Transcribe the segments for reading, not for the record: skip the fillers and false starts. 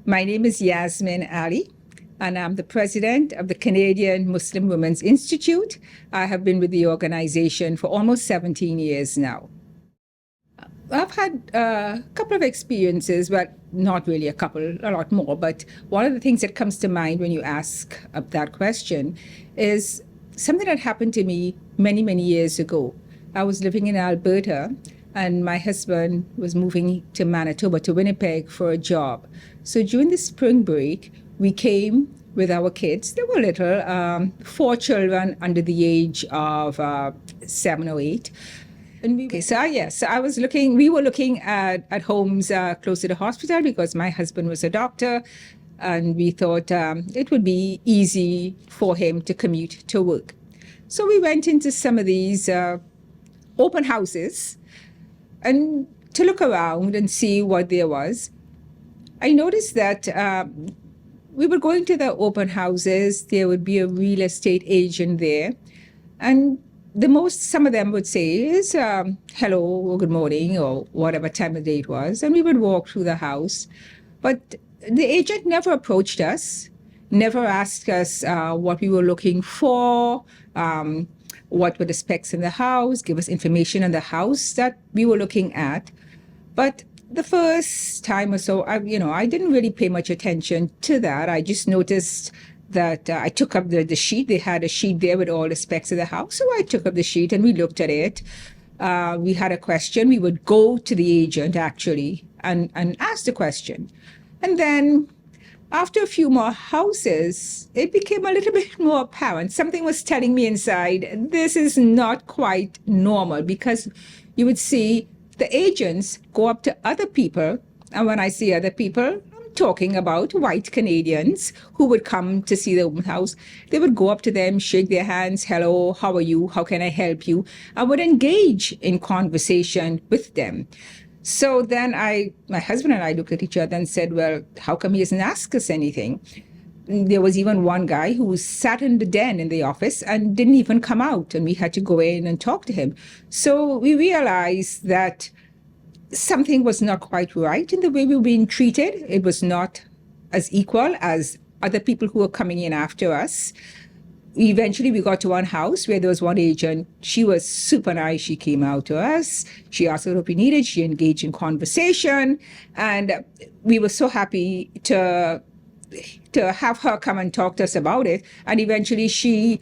My name is Yasmin Ali, and I'm the president of the Canadian Muslim Women's Institute. I have been with the organization for almost 17 years now. I've had a couple of experiences, but not really a couple, a lot more. But one of the things that comes to mind when you ask that question is something that happened to me many, many years ago. I was living in Alberta, and my husband was moving to Manitoba, to Winnipeg, for a job. So during the spring break, we came with our kids. They were little, 4 children under the age of 7 or 8. And we were looking at homes close to the hospital because my husband was a doctor, and we thought it would be easy for him to commute to work. So we went into some of these open houses and to look around and see what there was. I noticed that we were going to the open houses. There would be a real estate agent there, and the most some of them would say is hello or good morning or whatever time of day it was, and we would walk through the house. But the agent never approached us, never asked us what we were looking for, what were the specs in the house, give us information on the house that we were looking at. But the first time or so, I didn't really pay much attention to that. I just noticed that I took up the sheet. They had a sheet there with all the specs of the house. So I took up the sheet and we looked at it. We had a question. We would go to the agent, actually, and ask the question. And then after a few more houses, it became a little bit more apparent. Something was telling me inside, this is not quite normal, because you would see the agents go up to other people. And when I say other people, I'm talking about white Canadians who would come to see the open house. They would go up to them, shake their hands, hello, how are you? How can I help you? I would engage in conversation with them. So then my husband and I looked at each other and said, well, how come he hasn't asked us anything? There was even one guy who sat in the den in the office and didn't even come out, and we had to go in and talk to him. So we realized that something was not quite right in the way we were being treated. It was not as equal as other people who were coming in after us. Eventually, we got to one house where there was one agent. She was super nice. She came out to us. She asked us what we needed. She engaged in conversation. And we were so happy to have her come and talk to us about it. And eventually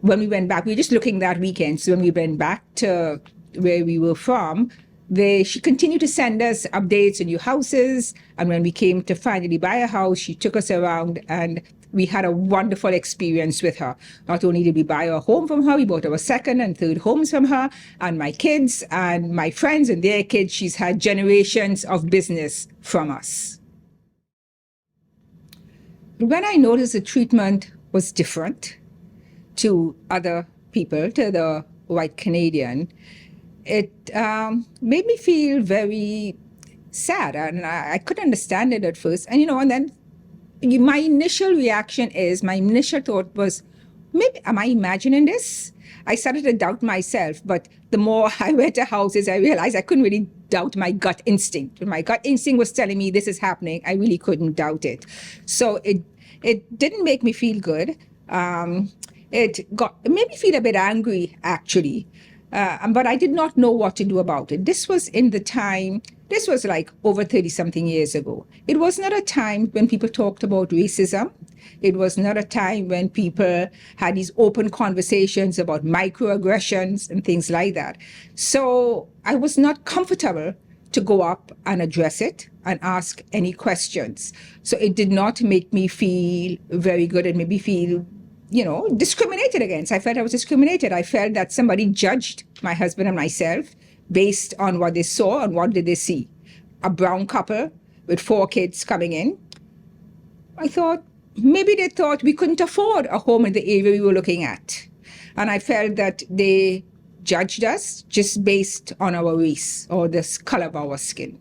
when we went back, we were just looking that weekend. So when we went back to where we were from, she continued to send us updates on new houses. And when we came to finally buy a house, she took us around, and we had a wonderful experience with her. Not only did we buy a home from her, we bought our second and third homes from her, and my kids and my friends and their kids. She's had generations of business from us. When I noticed the treatment was different to other people, to the white Canadian, it made me feel very sad, and I couldn't understand it at first. And then my initial thought was, maybe, am I imagining this? I started to doubt myself, but the more I went to houses, I realized I couldn't really doubt my gut instinct. When my gut instinct was telling me this is happening, I really couldn't doubt it. So it didn't make me feel good. It made me feel a bit angry, actually. But I did not know what to do about it. This was like over 30-something years ago. It was not a time when people talked about racism. It was not a time when people had these open conversations about microaggressions and things like that. So I was not comfortable to go up and address it and ask any questions. So it did not make me feel very good. It made me feel discriminated against. I felt I was discriminated. I felt that somebody judged my husband and myself based on what they saw and what did they see. A brown couple with 4 kids coming in. I thought, maybe they thought we couldn't afford a home in the area we were looking at. And I felt that they judged us just based on our race or the color of our skin.